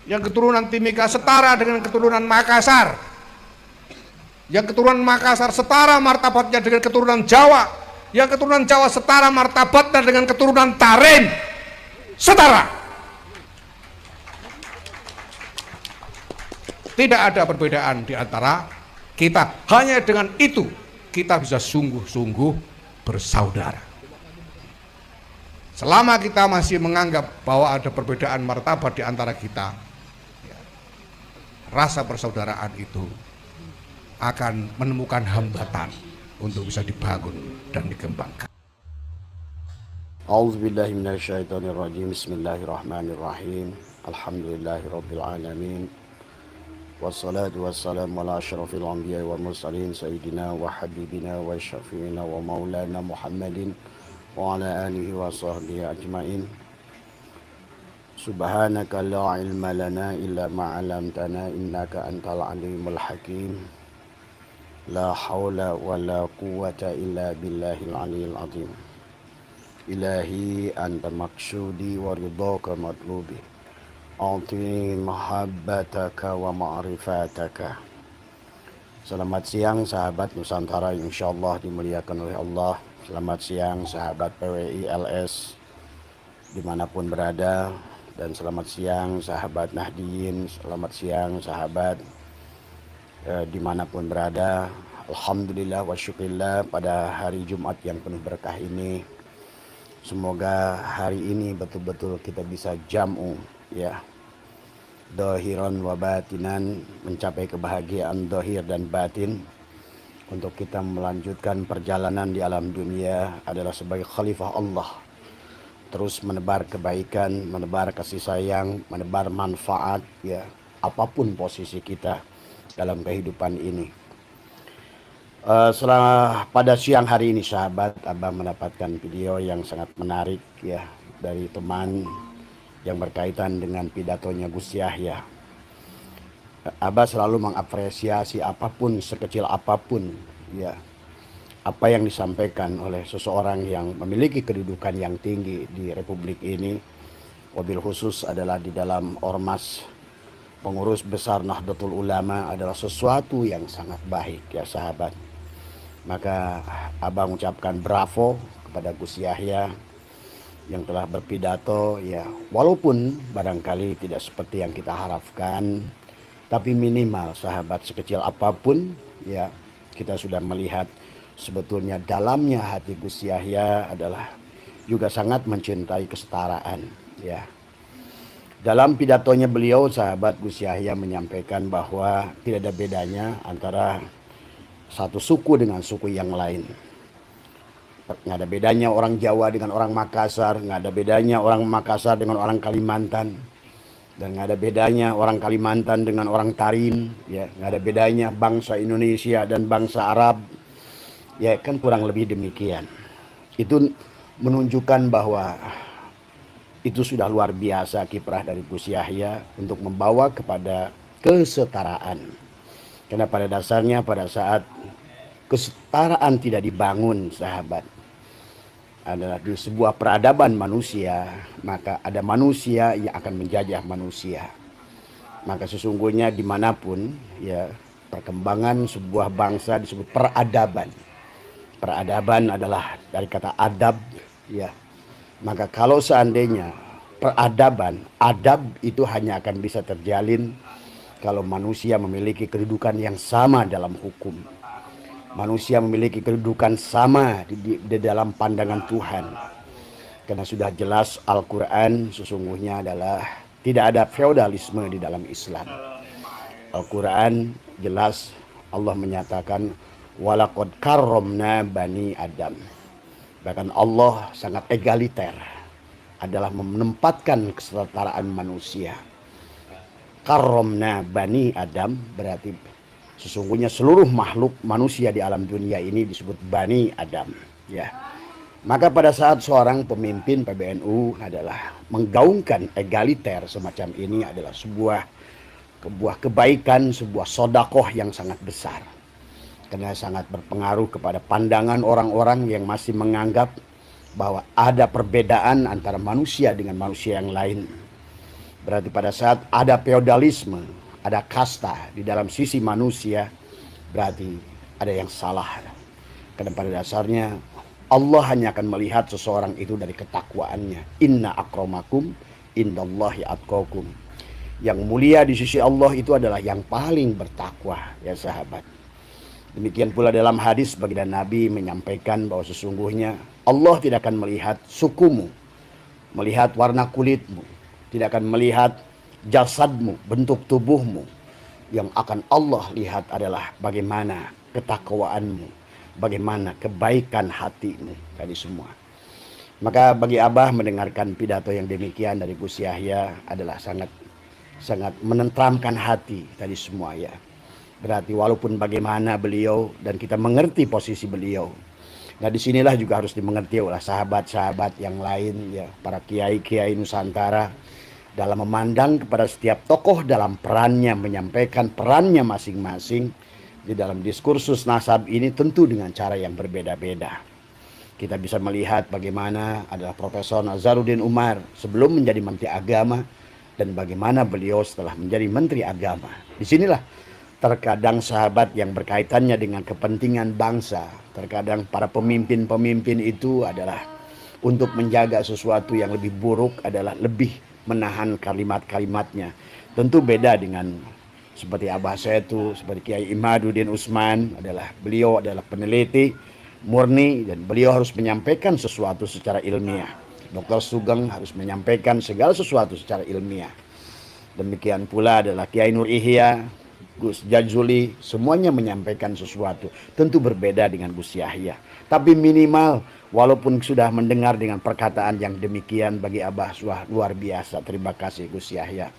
Yang keturunan Timika setara dengan keturunan Makassar. Yang keturunan Makassar setara martabatnya dengan keturunan Jawa. Yang keturunan Jawa setara martabatnya dengan keturunan Tarim. Setara. Tidak ada perbedaan di antara kita. Hanya dengan itu kita bisa sungguh-sungguh bersaudara. Selama kita masih menganggap bahwa ada perbedaan martabat di antara kita, rasa persaudaraan itu akan menemukan hambatan untuk bisa dibangun dan dikembangkan. A'udzubillahi minasyaitonirrajim. Bismillahirrahmanirrahim. Alhamdulillahirabbil alamin. Wassalatu wassalamu ala asyrafil anbiya'i wal mursalin sayyidina wa habibina wa syafi'ina wa maulana Muhammadin wa ala alihi wa sahbihi ajmain. Subhanaka la ilma lana illa ma 'allamtana innaka antal alimul hakim. La haula wa la quwwata illa billahil aliyil azim. Ilahi anta maksudi wa ridhaka matlubi. A'ti mahabbataka wa ma'rifataka. Selamat siang sahabat Nusantara yang insyaallah dimuliakan oleh Allah. Selamat siang sahabat PWI LS dimanapun berada. Dan selamat siang sahabat Nahdiyin, selamat siang sahabat dimanapun berada. Alhamdulillah wa syukurillah pada hari Jumat yang penuh berkah ini. Semoga hari ini betul-betul kita bisa jam'u, ya, dohiran wa batinan, mencapai kebahagiaan dohir dan batin. Untuk kita melanjutkan perjalanan di alam dunia adalah sebagai khalifah Allah, terus menebar kebaikan, menebar kasih sayang, menebar manfaat, ya, apapun posisi kita dalam kehidupan ini. Pada siang hari ini sahabat, Abah mendapatkan video yang sangat menarik, ya, dari teman yang berkaitan dengan pidatonya Gus Yahya. Abah selalu mengapresiasi apapun, sekecil apapun, ya, apa yang disampaikan oleh seseorang yang memiliki kedudukan yang tinggi di republik ini, wabil khusus adalah di dalam ormas pengurus besar Nahdlatul Ulama, adalah sesuatu yang sangat baik, ya sahabat. Maka Abang mengucapkan bravo kepada Gus Yahya yang telah berpidato, ya, walaupun barangkali tidak seperti yang kita harapkan, tapi minimal sahabat, sekecil apapun, ya, kita sudah melihat sebetulnya dalamnya hati Gus Yahya adalah juga sangat mencintai kesetaraan, ya. Dalam pidatonya beliau, sahabat, Gus Yahya menyampaikan bahwa tidak ada bedanya antara satu suku dengan suku yang lain. Nggak ada bedanya orang Jawa dengan orang Makassar, nggak ada bedanya orang Makassar dengan orang Kalimantan, dan nggak ada bedanya orang Kalimantan dengan orang Tarim, ya, nggak ada bedanya bangsa Indonesia dan bangsa Arab. Ya kan, kurang lebih demikian. Itu menunjukkan bahwa itu sudah luar biasa kiprah dari Gus Yahya untuk membawa kepada kesetaraan. Karena pada dasarnya pada saat kesetaraan tidak dibangun, sahabat, adalah di sebuah peradaban manusia, maka ada manusia yang akan menjajah manusia. Maka sesungguhnya dimanapun, ya, perkembangan sebuah bangsa disebut peradaban. Peradaban adalah dari kata adab, ya. Maka kalau seandainya peradaban, adab itu hanya akan bisa terjalin kalau manusia memiliki kedudukan yang sama dalam hukum. Manusia memiliki kedudukan sama di dalam pandangan Tuhan. Karena sudah jelas Al-Quran sesungguhnya adalah tidak ada feodalisme di dalam Islam. Al-Quran jelas Allah menyatakan walaqad karramna bani Adam. Bahkan Allah sangat egaliter, adalah menempatkan kesetaraan manusia. Karramna bani Adam berarti sesungguhnya seluruh makhluk manusia di alam dunia ini disebut bani Adam, ya. Maka pada saat seorang pemimpin PBNU adalah menggaungkan egaliter semacam ini adalah sebuah kebaikan, sebuah sodakoh yang sangat besar. Karena sangat berpengaruh kepada pandangan orang-orang yang masih menganggap bahwa ada perbedaan antara manusia dengan manusia yang lain. Berarti pada saat ada feodalisme, ada kasta di dalam sisi manusia, berarti ada yang salah. Karena pada dasarnya Allah hanya akan melihat seseorang itu dari ketakwaannya. Inna akramakum indallahi atqakum. Yang mulia di sisi Allah itu adalah yang paling bertakwa, ya sahabat. Demikian pula dalam hadis baginda Nabi menyampaikan bahwa sesungguhnya Allah tidak akan melihat sukumu, melihat warna kulitmu, tidak akan melihat jasadmu, bentuk tubuhmu. Yang akan Allah lihat adalah bagaimana ketakwaanmu, bagaimana kebaikan hatimu, tadi semua. Maka bagi Abah mendengarkan pidato yang demikian dari Gus Yahya adalah sangat menenteramkan hati tadi semua, ya. Berarti walaupun bagaimana beliau dan kita mengerti posisi beliau. Nah, disinilah juga harus dimengerti oleh sahabat-sahabat yang lain, ya, para kiai-kiai Nusantara dalam memandang kepada setiap tokoh dalam perannya, menyampaikan perannya masing-masing di dalam diskursus nasab ini tentu dengan cara yang berbeda-beda. Kita bisa melihat bagaimana adalah Profesor Nazaruddin Umar sebelum menjadi Menteri Agama dan bagaimana beliau setelah menjadi Menteri Agama. Disinilah terkadang sahabat yang berkaitannya dengan kepentingan bangsa, terkadang para pemimpin-pemimpin itu adalah untuk menjaga sesuatu yang lebih buruk adalah lebih menahan kalimat-kalimatnya. Tentu beda dengan seperti Abah Setu, seperti Kiai Imaduddin Usman, beliau adalah peneliti murni dan beliau harus menyampaikan sesuatu secara ilmiah. Dr. Sugeng harus menyampaikan segala sesuatu secara ilmiah. Demikian pula adalah Kiai Nur Ihya, Gus Jazuli, semuanya menyampaikan sesuatu. Tentu berbeda dengan Gus Yahya. Tapi minimal walaupun sudah mendengar dengan perkataan yang demikian bagi Abah luar biasa. Terima kasih Gus Yahya.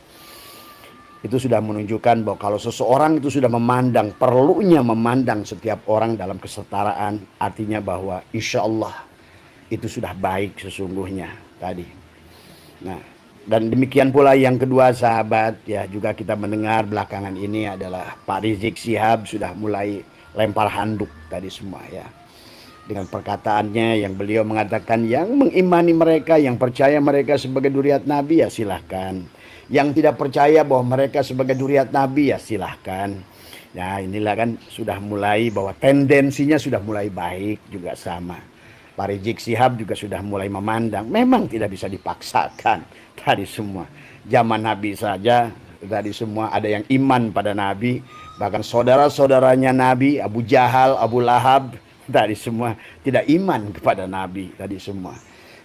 Itu sudah menunjukkan bahwa kalau seseorang itu sudah memandang, perlunya memandang setiap orang dalam kesetaraan, artinya bahwa insya Allah itu sudah baik sesungguhnya tadi. Nah, dan demikian pula yang kedua sahabat, ya, juga kita mendengar belakangan ini adalah Pak Rizik Syihab sudah mulai lempar handuk tadi semua, ya. Dengan perkataannya yang beliau mengatakan yang mengimani mereka, yang percaya mereka sebagai duriat Nabi, ya silahkan. Yang tidak percaya bahwa mereka sebagai duriat Nabi, ya silahkan. Nah, inilah kan sudah mulai bahwa tendensinya sudah mulai baik juga sama. Pak Rizik Syihab juga sudah mulai memandang, memang tidak bisa dipaksakan. Tadi semua zaman Nabi saja tadi semua ada yang iman pada Nabi, bahkan saudara-saudaranya Nabi Abu Jahal, Abu Lahab tadi semua tidak iman kepada Nabi tadi semua.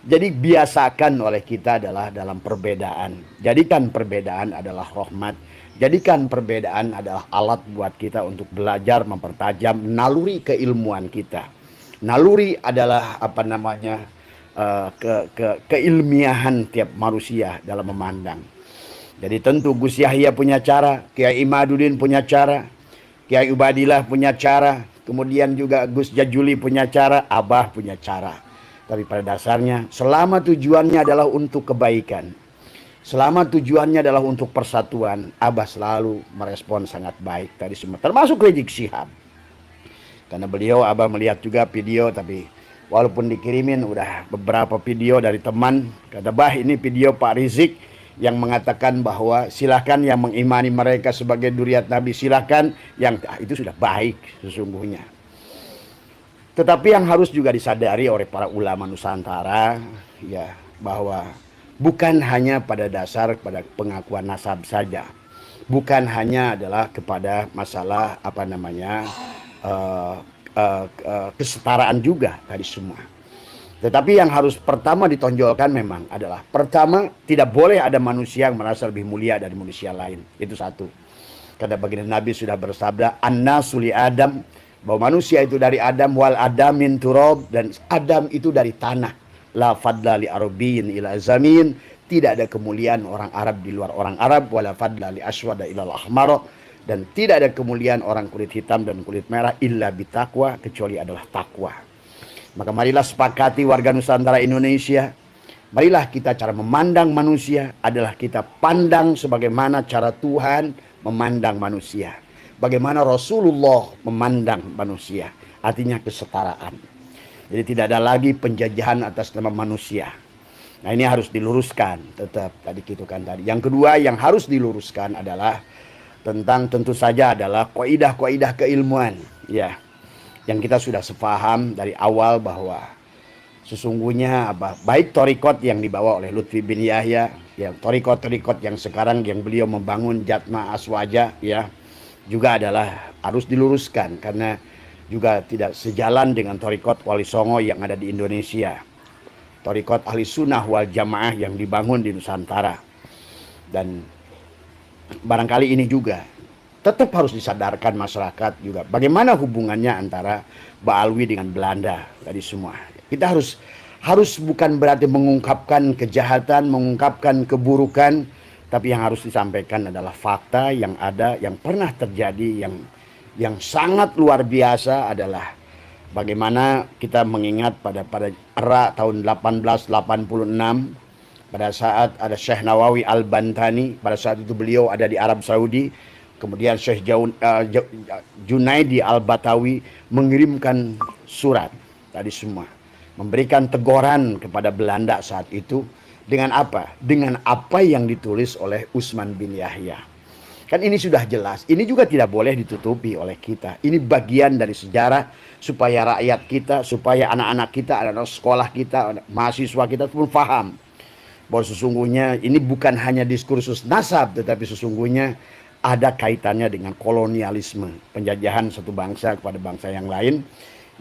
Jadi biasakan oleh kita adalah dalam perbedaan. Jadikan perbedaan adalah rahmat. Jadikan perbedaan adalah alat buat kita untuk belajar mempertajam naluri keilmuan kita. Naluri adalah keilmiahan tiap manusia dalam memandang. Jadi tentu Gus Yahya punya cara, Kiai Imaduddin punya cara, Kiai Ubadillah punya cara, kemudian juga Gus Jazuli punya cara, Abah punya cara. Tapi pada dasarnya selama tujuannya adalah untuk kebaikan, selama tujuannya adalah untuk persatuan, Abah selalu merespon sangat baik tadi semua, termasuk Rizik Syihab. Karena beliau, Abah melihat juga video, tapi walaupun dikirimin udah beberapa video dari teman, kata Bah ini video Pak Rizik yang mengatakan bahwa silahkan yang mengimani mereka sebagai duriat Nabi, silahkan, yang itu sudah baik sesungguhnya. Tetapi yang harus juga disadari oleh para ulama Nusantara, ya, bahwa bukan hanya pada dasar pada pengakuan nasab saja, bukan hanya adalah kepada masalah kesetaraan juga tadi semua. Tetapi yang harus pertama ditonjolkan memang adalah pertama tidak boleh ada manusia yang merasa lebih mulia dari manusia lain. Itu satu. Karena baginda Nabi sudah bersabda an-nasu li Adam, bahwa manusia itu dari Adam, wal Adam min turab, dan Adam itu dari tanah. La fadla li arabiyyin ila zamin, tidak ada kemuliaan orang Arab di luar orang Arab, wala fadla li aswada ila al-ahmar, dan tidak ada kemuliaan orang kulit hitam dan kulit merah illa bitaqwa, kecuali adalah takwa. Maka marilah sepakati warga Nusantara Indonesia, marilah kita cara memandang manusia adalah kita pandang sebagaimana cara Tuhan memandang manusia, bagaimana Rasulullah memandang manusia, artinya kesetaraan. Jadi tidak ada lagi penjajahan atas nama manusia. Nah ini harus diluruskan tetap tadi gitu kan tadi. Yang kedua yang harus diluruskan adalah tentang tentu saja adalah kaidah-kaidah keilmuan ya. Yang kita sudah sepaham dari awal bahwa sesungguhnya baik torikot yang dibawa oleh Lutfi bin Yahya ya, torikot yang sekarang yang beliau membangun Jatma Aswaja ya, juga adalah harus diluruskan karena juga tidak sejalan dengan torikot Wali Songo yang ada di Indonesia, torikot ahli sunnah wal jamaah yang dibangun di Nusantara. Dan barangkali ini juga tetap harus disadarkan masyarakat juga bagaimana hubungannya antara Ba'alwi dengan Belanda tadi semua. Kita harus bukan berarti mengungkapkan kejahatan, mengungkapkan keburukan, tapi yang harus disampaikan adalah fakta yang ada, yang pernah terjadi, yang sangat luar biasa adalah bagaimana kita mengingat pada era tahun 1886 pada saat ada Syekh Nawawi Al-Bantani, pada saat itu beliau ada di Arab Saudi, kemudian Syekh Junaidi Al-Batawi mengirimkan surat tadi semua, memberikan teguran kepada Belanda saat itu dengan apa? Dengan apa yang ditulis oleh Utsman bin Yahya. Kan ini sudah jelas, ini juga tidak boleh ditutupi oleh kita. Ini bagian dari sejarah supaya rakyat kita, supaya anak-anak kita, anak-anak sekolah kita, mahasiswa kita pun paham bahwa sesungguhnya ini bukan hanya diskursus nasab, tetapi sesungguhnya ada kaitannya dengan kolonialisme, penjajahan satu bangsa kepada bangsa yang lain.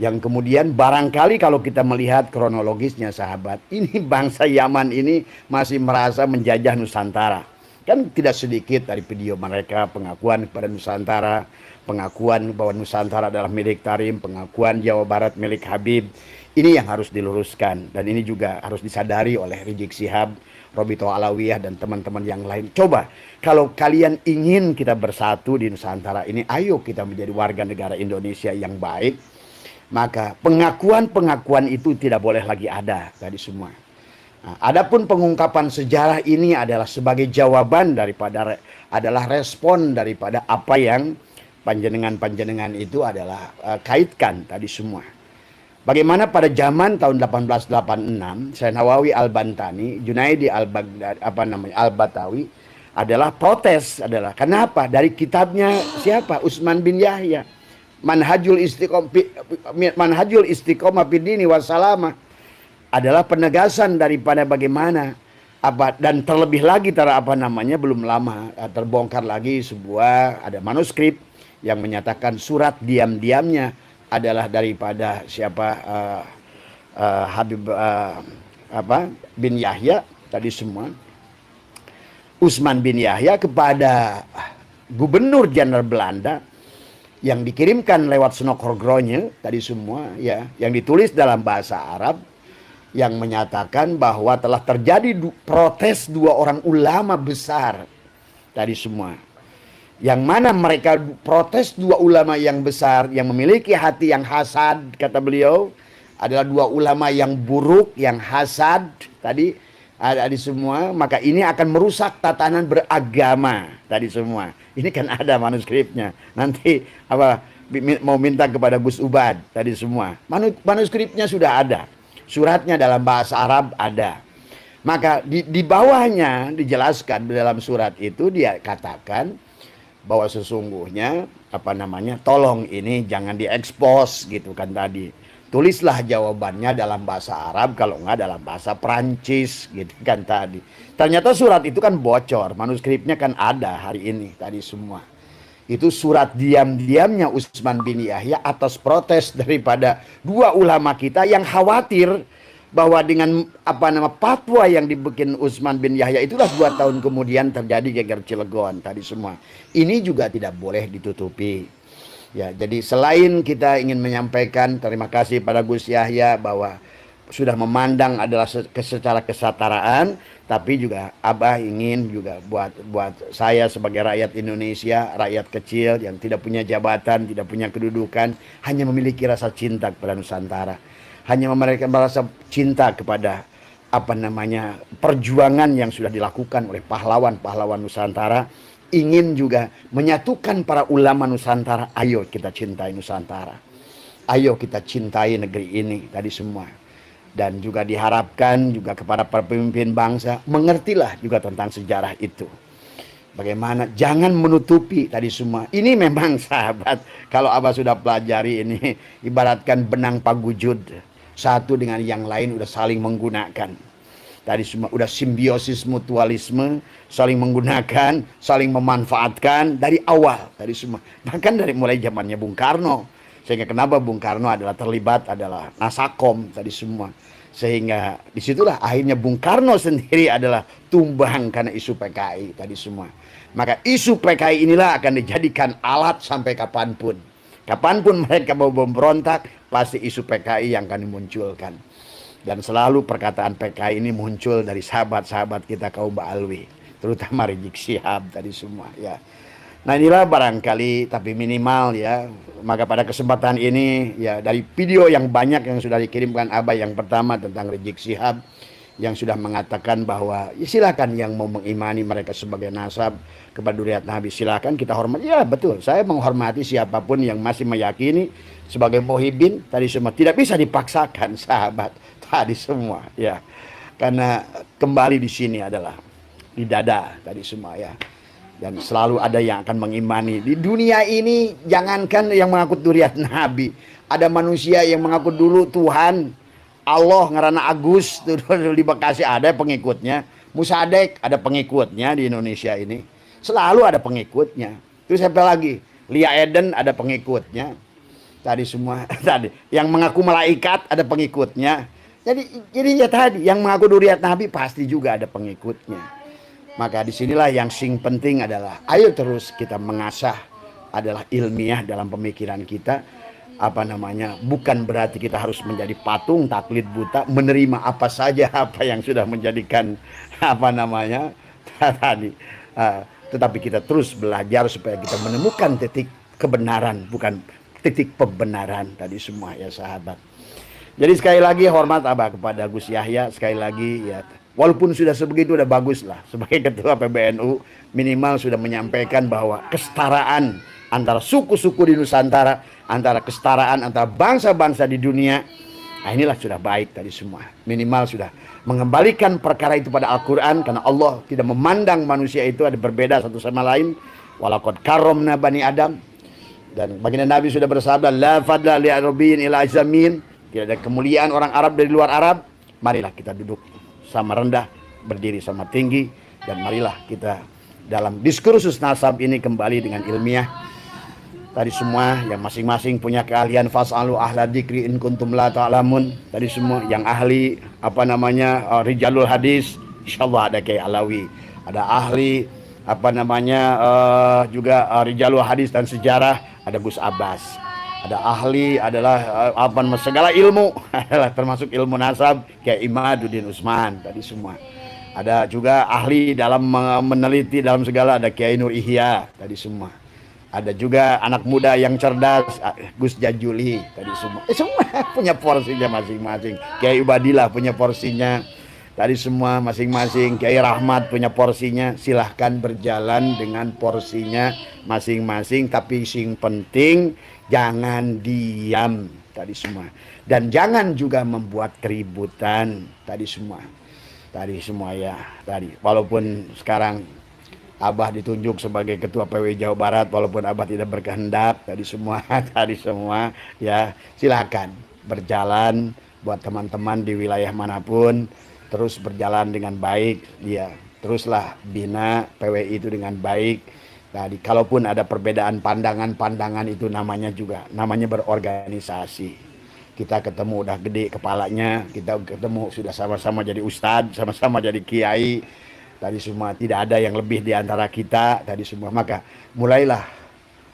Yang kemudian barangkali kalau kita melihat kronologisnya sahabat, ini bangsa Yaman ini masih merasa menjajah Nusantara. Kan tidak sedikit dari video mereka pengakuan kepada Nusantara, pengakuan bahwa Nusantara adalah milik Tarim, pengakuan Jawa Barat milik Habib. Ini yang harus diluruskan dan ini juga harus disadari oleh Rizik Syihab, Robito Alawiyah dan teman-teman yang lain. Coba kalau kalian ingin kita bersatu di Nusantara ini, ayo kita menjadi warga negara Indonesia yang baik. Maka pengakuan-pengakuan itu tidak boleh lagi ada tadi semua. Nah, adapun pengungkapan sejarah ini adalah sebagai jawaban daripada adalah respon daripada apa yang panjenengan itu adalah kaitkan tadi semua. Bagaimana pada zaman tahun 1886 Syekh Nawawi Al-Bantani, Junaidi Al-Batawi adalah protes adalah kenapa? Dari kitabnya siapa? Utsman bin Yahya. Manhajul Istiqomah Bidini Wassalamah adalah penegasan daripada bagaimana dan terlebih lagi belum lama terbongkar lagi sebuah ada manuskrip yang menyatakan surat diam-diamnya adalah daripada siapa Habib bin Yahya tadi semua, Utsman bin Yahya kepada Gubernur Jenderal Belanda yang dikirimkan lewat Snokhorgronya tadi semua ya, yang ditulis dalam bahasa Arab yang menyatakan bahwa telah terjadi protes dua orang ulama besar tadi semua, yang mana mereka protes dua ulama yang besar yang memiliki hati yang hasad, kata beliau adalah dua ulama yang buruk, yang hasad tadi ada di semua, maka ini akan merusak tatanan beragama tadi semua. Ini kan ada manuskripnya. Nanti mau minta kepada Gus Ubad tadi semua. Manuskripnya sudah ada. Suratnya dalam bahasa Arab ada. Maka di bawahnya dijelaskan dalam surat itu dia katakan bahwa sesungguhnya tolong ini jangan diekspos gitu kan tadi. Tulislah jawabannya dalam bahasa Arab, kalau enggak dalam bahasa Perancis gitu kan tadi. Ternyata surat itu kan bocor, manuskripnya kan ada hari ini tadi semua. Itu surat diam-diamnya Utsman bin Yahya atas protes daripada dua ulama kita yang khawatir bahwa dengan fatwa yang dibikin Utsman bin Yahya itulah 2 tahun kemudian terjadi geger Cilegon tadi semua. Ini juga tidak boleh ditutupi. Ya, jadi selain kita ingin menyampaikan terima kasih pada Gus Yahya bahwa sudah memandang adalah secara kesetaraan, tapi juga Abah ingin juga buat saya sebagai rakyat Indonesia, rakyat kecil yang tidak punya jabatan, tidak punya kedudukan, hanya memiliki rasa cinta kepada Nusantara, hanya mereka merasa cinta kepada perjuangan yang sudah dilakukan oleh pahlawan-pahlawan Nusantara. Ingin juga menyatukan para ulama Nusantara. Ayo kita cintai Nusantara. Ayo kita cintai negeri ini tadi semua. Dan juga diharapkan juga kepada para pemimpin bangsa mengertilah juga tentang sejarah itu. Bagaimana jangan menutupi tadi semua. Ini memang sahabat, kalau Abah sudah pelajari ini ibaratkan benang pagujud. Satu dengan yang lain udah saling menggunakan. Tadi semua udah simbiosis mutualisme, saling menggunakan, saling memanfaatkan dari awal tadi semua. Bahkan dari mulai zamannya Bung Karno. Sehingga kenapa Bung Karno adalah terlibat adalah Nasakom tadi semua. Sehingga disitulah akhirnya Bung Karno sendiri adalah tumbang karena isu PKI tadi semua. Maka isu PKI inilah akan dijadikan alat sampai kapanpun. Kapanpun mereka mau memberontak, pasti isu PKI yang akan dimunculkan. Dan selalu perkataan PKI ini muncul dari sahabat-sahabat kita kaum Ba'alwi. Terutama Rizik Syihab tadi semua ya. Nah inilah barangkali tapi minimal ya. Maka pada kesempatan ini ya dari video yang banyak yang sudah dikirimkan Abah, yang pertama tentang Rizik Syihab yang sudah mengatakan bahwa ya silakan yang mau mengimani mereka sebagai nasab kepada Dzurriyyat Nabi, silakan kita hormati. Ya betul, saya menghormati siapapun yang masih meyakini sebagai muhibbin tadi semua. Tidak bisa dipaksakan sahabat tadi semua ya. Karena kembali di sini adalah di dada tadi semua ya. Dan selalu ada yang akan mengimani. Di dunia ini jangankan yang mengaku Dzurriyyat Nabi, ada manusia yang mengaku dulu Tuhan Allah ngarana Agus di Bekasi ada pengikutnya. Musadek ada pengikutnya di Indonesia ini. Selalu ada pengikutnya. Terus siapa lagi? Lia Eden ada pengikutnya. Tadi semua tadi yang mengaku malaikat ada pengikutnya. Jadi ya tadi yang mengaku Dzurriyyat Nabi pasti juga ada pengikutnya. Maka disinilah yang sing penting adalah ayo terus kita mengasah adalah ilmiah dalam pemikiran kita. Apa namanya, bukan berarti kita harus menjadi patung taklid buta menerima apa saja apa yang sudah menjadikan apa namanya tadi. Tetapi kita terus belajar supaya kita menemukan titik kebenaran, bukan titik pembenaran tadi semua ya sahabat. Jadi sekali lagi hormat Abah kepada Gus Yahya, sekali lagi ya. Walaupun sudah sebegitu udah bagus lah sebagai ketua PBNU minimal sudah menyampaikan bahwa kesetaraan antara suku-suku di Nusantara, antara kesetaraan antara bangsa-bangsa di dunia, nah inilah sudah baik tadi semua. Minimal sudah mengembalikan perkara itu pada Al-Quran, karena Allah tidak memandang manusia itu ada berbeda satu sama lain. Walaqad karramna bani Adam. Dan baginda Nabi sudah bersabda, la fadla li arabiyyin ila azamin. Tidak ada kemuliaan orang Arab dari luar Arab. Marilah kita duduk sama rendah, berdiri sama tinggi, dan marilah kita dalam diskursus nasab ini kembali dengan ilmiah. Tadi semua yang masing-masing punya keahlian, fas'alu ahla dzikri in kuntum la ta'lamun. Tadi semua yang ahli apa namanya rijalul hadis, insyaallah ada Kiai Alawi, ada ahli apa namanya juga rijalul hadis dan sejarah, ada Gus Abbas. Ada ahli adalah apa segala ilmu adalah termasuk ilmu nasab kayak Imaduddin Usman tadi semua. Ada juga ahli dalam meneliti dalam segala, ada Kiai Nur Ihya tadi semua. Ada juga anak muda yang cerdas, Gus Jajuli tadi semua. Semua punya porsinya masing-masing. Kiai Ubadillah punya porsinya. Tadi semua masing-masing. Kiai Rahmat punya porsinya. Silahkan berjalan dengan porsinya masing-masing. Tapi yang penting jangan diam tadi semua. Dan jangan juga membuat keributan tadi semua. Tadi semua ya. Tadi walaupun sekarang Abah ditunjuk sebagai ketua PW Jawa Barat, walaupun Abah tidak berkehendak tadi semua ya, silakan berjalan buat teman-teman di wilayah manapun, terus berjalan dengan baik ya, teruslah bina PWI itu dengan baik. Tadi kalaupun ada perbedaan pandangan itu namanya berorganisasi. Kita ketemu udah gede kepalanya, kita ketemu sudah sama-sama jadi ustadz, sama-sama jadi kiai. Tadi semua tidak ada yang lebih di antara kita tadi semua. Maka mulailah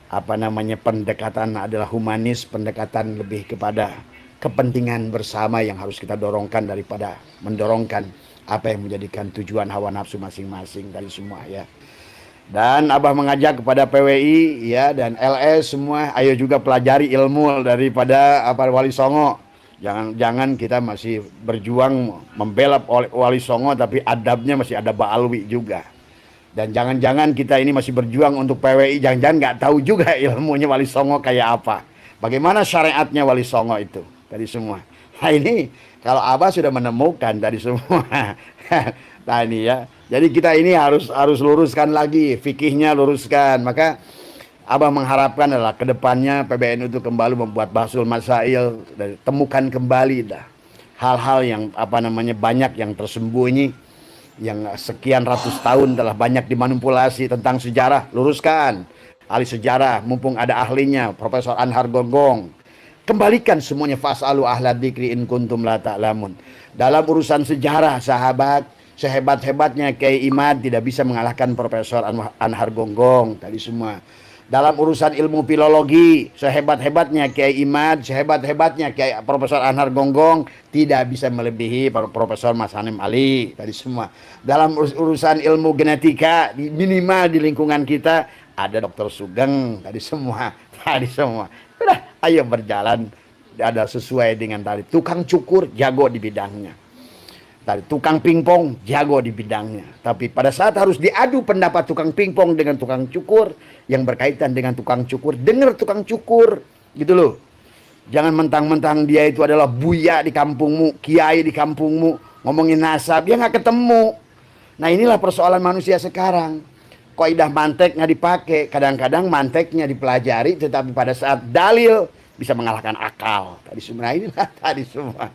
apa namanya pendekatan adalah humanis, pendekatan lebih kepada kepentingan bersama yang harus kita dorongkan daripada mendorongkan apa yang menjadikan tujuan hawa nafsu masing-masing tadi semua ya. Dan Abah mengajak kepada PWI ya dan LS semua, ayo juga pelajari ilmu daripada Wali Songo. Jangan kita masih berjuang membela Wali Songo tapi adabnya masih ada Ba'alwi juga. Dan jangan-jangan kita ini masih berjuang untuk PWI, jangan-jangan nggak tahu juga ilmunya Wali Songo kayak apa. Bagaimana syariatnya Wali Songo itu tadi semua. Nah ini kalau Abah sudah menemukan tadi semua. Nah ini ya. Jadi kita ini harus luruskan lagi fikihnya, luruskan. Maka Abah mengharapkan adalah kedepannya PBNU itu kembali membuat bahsul masail, dan temukan kembali dah hal-hal yang apa namanya banyak yang tersembunyi, yang sekian ratus tahun telah banyak dimanipulasi tentang sejarah. Luruskan ahli sejarah, mumpung ada ahlinya Profesor Anhar Gonggong. Kembalikan semuanya, fasalu ahla dzikri in kuntum la ta'lamun. Dalam urusan sejarah sahabat, sehebat-hebatnya Kiai Imad tidak bisa mengalahkan Profesor Anhar Gonggong tadi semua. Dalam urusan ilmu filologi, sehebat-hebatnya Kiai Imad, sehebat-hebatnya Kiai Profesor Anhar Gonggong tidak bisa melebihi Profesor Mas Hanim Ali tadi semua. Dalam urusan ilmu genetika, minimal di lingkungan kita ada Dokter Sugeng tadi semua. Tadi semua. Udah, ayo berjalan ada sesuai dengan tadi. Tukang cukur jago di bidangnya. Tadi tukang pingpong jago di bidangnya. Tapi pada saat harus diadu pendapat tukang pingpong dengan tukang cukur yang berkaitan dengan tukang cukur, dengar tukang cukur gitu loh. Jangan mentang-mentang dia itu adalah buya di kampungmu, kiai di kampungmu, ngomongin nasab, dia nggak ketemu. Nah inilah persoalan manusia sekarang. Kaidah mantek nggak dipakai, kadang-kadang manteknya dipelajari, tetapi pada saat dalil bisa mengalahkan akal. Tadi semua inilah tadi semua.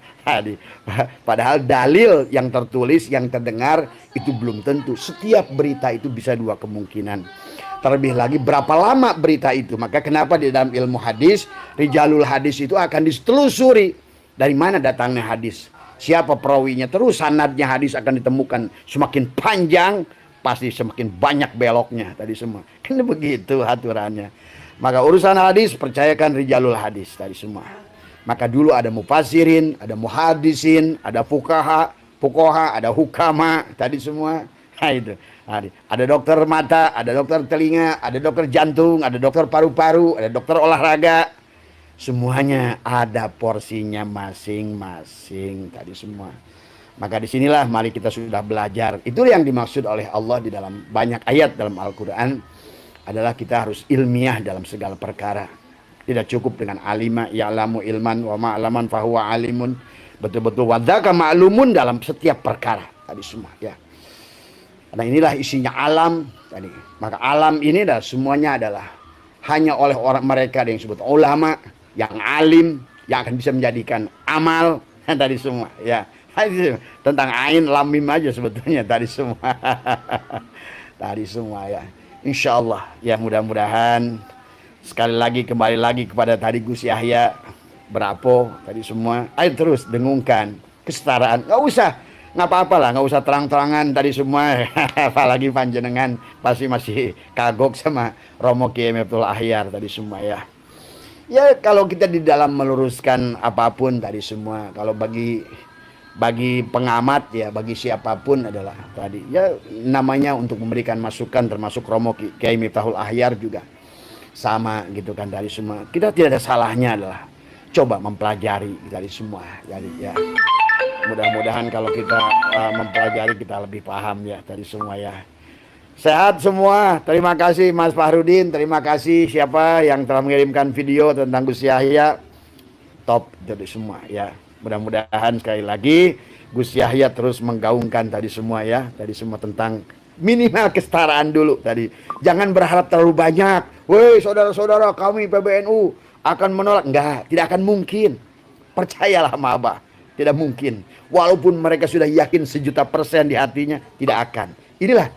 Padahal dalil yang tertulis, yang terdengar itu belum tentu. Setiap berita itu bisa dua kemungkinan. Terlebih lagi berapa lama berita itu. Maka kenapa di dalam ilmu hadis, rijalul hadis itu akan ditelusuri. Dari mana datangnya hadis? Siapa perawinya? Terus sanadnya hadis akan ditemukan. Semakin panjang, pasti semakin banyak beloknya tadi semua. Kan begitu aturannya. Maka urusan hadis percayakan rijalul hadis tadi semua. Maka dulu ada mufasirin, ada muhadisin, ada fuqaha, ada hukama tadi semua. Nah itu. Ada dokter mata, ada dokter telinga, ada dokter jantung, ada dokter paru-paru, ada dokter olahraga. Semuanya ada porsinya masing-masing tadi semua. Maka disinilah mari kita sudah belajar. Itu yang dimaksud oleh Allah di dalam banyak ayat dalam Al-Quran. Adalah kita harus ilmiah dalam segala perkara. Tidak cukup dengan alima ya'lamu ilman wa ma'laman fahuwa alimun. Betul-betul wadzaka ma'lumun dalam setiap perkara. Tadi semua ya. Karena inilah isinya alam tadi. Maka alam ini adalah semuanya adalah hanya oleh orang mereka yang disebut ulama, yang alim, yang akan bisa menjadikan amal tadi semua ya. Tentang ain lam mim aja sebetulnya tadi semua. Tadi semua ya. Insya Allah ya, mudah-mudahan sekali lagi kembali lagi kepada tadi Gus Yahya Berapo tadi semua. Ayo terus dengungkan kesetaraan. Nggak usah, nggak apa-apa lah, nggak usah terang-terangan tadi semua. Apalagi panjenengan pasti masih kagok sama Romo Kiai Miftul Ahyar tadi semua ya. Ya kalau kita di dalam meluruskan apapun tadi semua, kalau bagi pengamat ya, bagi siapapun adalah tadi ya namanya untuk memberikan masukan, termasuk Romo Kiai Miftahul Ahyar juga sama gitu kan. Dari semua kita tidak ada salahnya adalah coba mempelajari dari semua. Jadi ya mudah-mudahan kalau kita mempelajari kita lebih paham ya dari semua ya. Sehat semua. Terima kasih Mas Fahrudin, terima kasih siapa yang telah mengirimkan video tentang Gus Yahya. Top dari semua ya. Mudah-mudahan sekali lagi Gus Yahya terus menggaungkan tadi semua ya. Tadi semua tentang minimal kesetaraan dulu tadi. Jangan berharap terlalu banyak. Woi saudara-saudara kami PBNU akan menolak. Enggak, tidak akan mungkin. Percayalah sama Abah. Tidak mungkin. Walaupun mereka sudah yakin 1.000.000% di hatinya, tidak akan. Inilah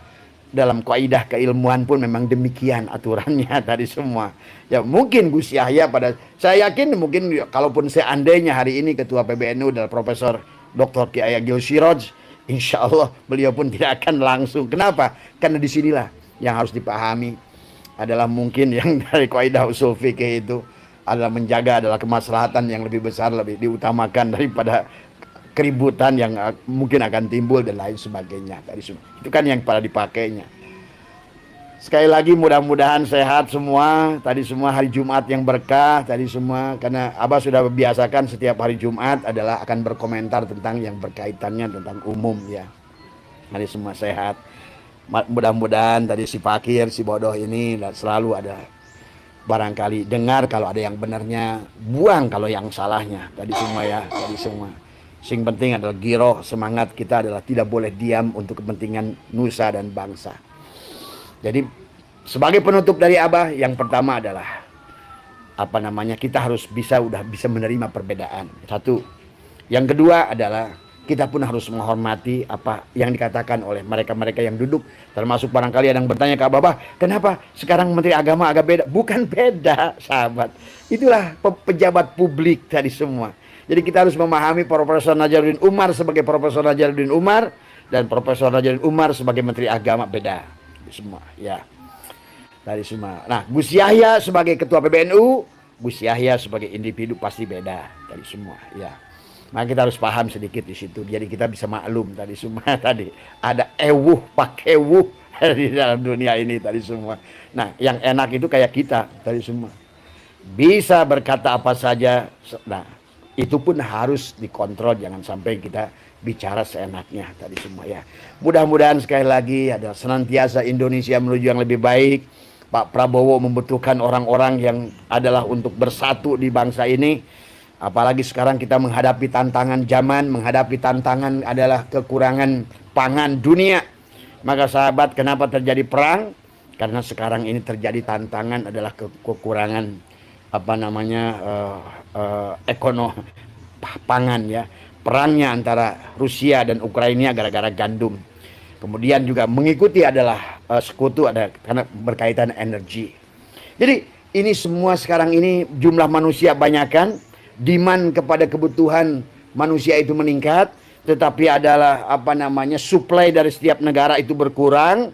dalam kaidah keilmuan pun memang demikian aturannya tadi semua. Ya mungkin Gus Yahya saya yakin mungkin kalaupun seandainya hari ini ketua PBNU adalah Profesor Dr. Kiai Agil Siraj, insya Allah beliau pun tidak akan langsung. Kenapa? Karena disinilah yang harus dipahami adalah mungkin yang dari kaidah usul fikih itu adalah menjaga adalah kemaslahatan yang lebih besar, lebih diutamakan daripada keributan yang mungkin akan timbul dan lain sebagainya. Itu kan yang pada dipakainya. Sekali lagi mudah-mudahan sehat semua. Tadi semua hari Jumat yang berkah. Tadi semua karena Abah sudah membiasakan setiap hari Jumat adalah akan berkomentar tentang yang berkaitannya tentang umum ya. Tadi semua sehat. Mudah-mudahan tadi si fakir, si bodoh ini selalu ada barangkali dengar kalau ada yang benarnya, buang kalau yang salahnya. Tadi semua ya, tadi semua. Sing penting adalah giroh, semangat kita adalah tidak boleh diam untuk kepentingan nusa dan bangsa. Jadi sebagai penutup dari Abah, yang pertama adalah kita harus udah bisa menerima perbedaan. Satu. Yang kedua adalah kita pun harus menghormati apa yang dikatakan oleh mereka-mereka yang duduk. Termasuk barangkali ada yang bertanya ke Abah, kenapa sekarang Menteri Agama agak beda? Bukan beda, sahabat. Itulah pejabat publik tadi semua. Jadi kita harus memahami Profesor Najarudin Umar sebagai Profesor Najarudin Umar dan Profesor Najarudin Umar sebagai Menteri Agama, beda semua ya. Dari semua. Nah, Gus Yahya sebagai Ketua PBNU, Gus Yahya sebagai individu pasti beda dari semua ya. Maka kita harus paham sedikit di situ. Jadi kita bisa maklum tadi semua tadi ada pakewuh di dalam dunia ini tadi semua. Nah, yang enak itu kayak kita tadi semua. Bisa berkata apa saja. Nah, itu pun harus dikontrol, jangan sampai kita bicara seenaknya tadi semua ya. Mudah-mudahan sekali lagi ada senantiasa Indonesia menuju yang lebih baik. Pak Prabowo membutuhkan orang-orang yang adalah untuk bersatu di bangsa ini. Apalagi sekarang kita menghadapi tantangan zaman, menghadapi tantangan adalah kekurangan pangan dunia. Maka sahabat, kenapa terjadi perang? Karena sekarang ini terjadi tantangan adalah kekurangan ekonomi pangan ya. Perangnya antara Rusia dan Ukraina gara-gara gandum. Kemudian juga mengikuti adalah sekutu ada karena berkaitan energi. Jadi ini semua sekarang ini jumlah manusia banyakkan, demand kepada kebutuhan manusia itu meningkat, tetapi adalah supply dari setiap negara itu berkurang.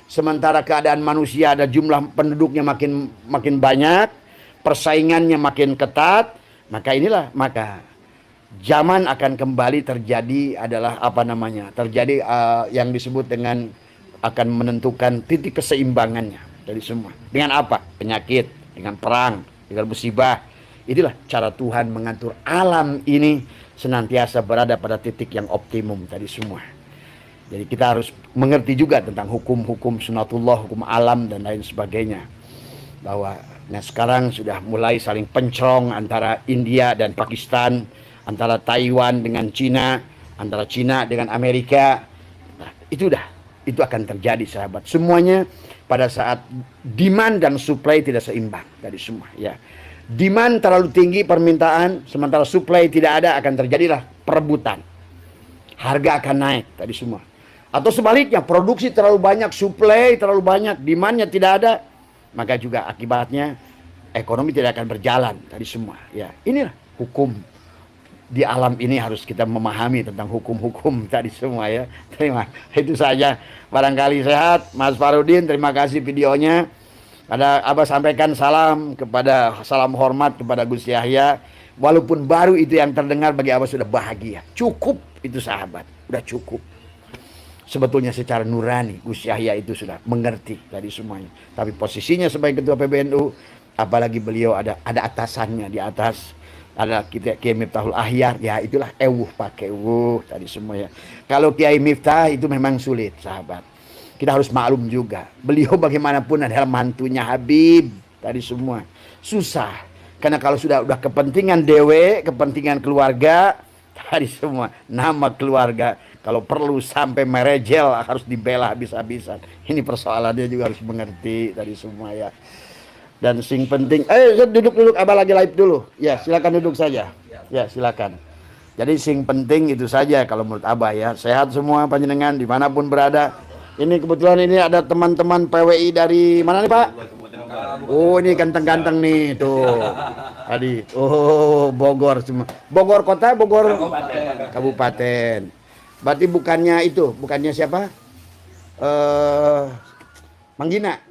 Sementara keadaan manusia ada jumlah penduduknya makin banyak, persaingannya makin ketat, maka zaman akan kembali terjadi adalah terjadi yang disebut dengan akan menentukan titik keseimbangannya dari semua. Dengan apa? Penyakit, dengan perang, dengan musibah. Inilah cara Tuhan mengatur alam ini senantiasa berada pada titik yang optimum tadi semua. Jadi kita harus mengerti juga tentang hukum-hukum sunatullah, hukum alam dan lain sebagainya. Bahwa sekarang sudah mulai saling pencerong antara India dan Pakistan, antara Taiwan dengan Cina, antara Cina dengan Amerika. Nah, itu akan terjadi sahabat. Semuanya pada saat demand dan supply tidak seimbang tadi semua ya. Demand terlalu tinggi permintaan, sementara supply tidak ada, akan terjadilah perebutan. Harga akan naik tadi semua. Atau sebaliknya, produksi terlalu banyak, supply terlalu banyak, demandnya tidak ada, maka juga akibatnya ekonomi tidak akan berjalan tadi semua. Ya, inilah hukum di alam ini, harus kita memahami tentang hukum-hukum tadi semua ya. Itu saja. Barangkali sehat, Mas Farudin. Terima kasih videonya. Abah sampaikan salam hormat kepada Gus Yahya. Walaupun baru itu yang terdengar, bagi Abah sudah bahagia. Cukup itu sahabat, udah cukup. Sebetulnya secara nurani Gus Yahya itu sudah mengerti dari semuanya. Tapi posisinya sebagai Ketua PBNU, apalagi beliau ada atasannya di atas. Ada Kiai Miftahul Ahyar, ya itulah pakewuh tadi semua ya. Kalau Kiai Miftah itu memang sulit sahabat. Kita harus maklum juga, beliau bagaimanapun adalah mantunya Habib tadi semua. Susah, karena kalau sudah kepentingan dewe, kepentingan keluarga tadi semua, nama keluarga kalau perlu sampai merejel harus dibela habis-habisan. Ini persoalannya juga harus mengerti tadi semua ya. Dan sing penting, duduk Abah lagi live dulu. Ya, silakan duduk saja. Ya, silakan. Jadi sing penting itu saja kalau menurut Abah ya. Sehat semua panjenengan dimanapun berada. Ini kebetulan ini ada teman-teman PWI dari mana nih Pak? Oh, ini ganteng-ganteng nih tuh. Tadi, Bogor semua. Bogor kota, Bogor kabupaten. Berarti bukannya siapa? Manggina.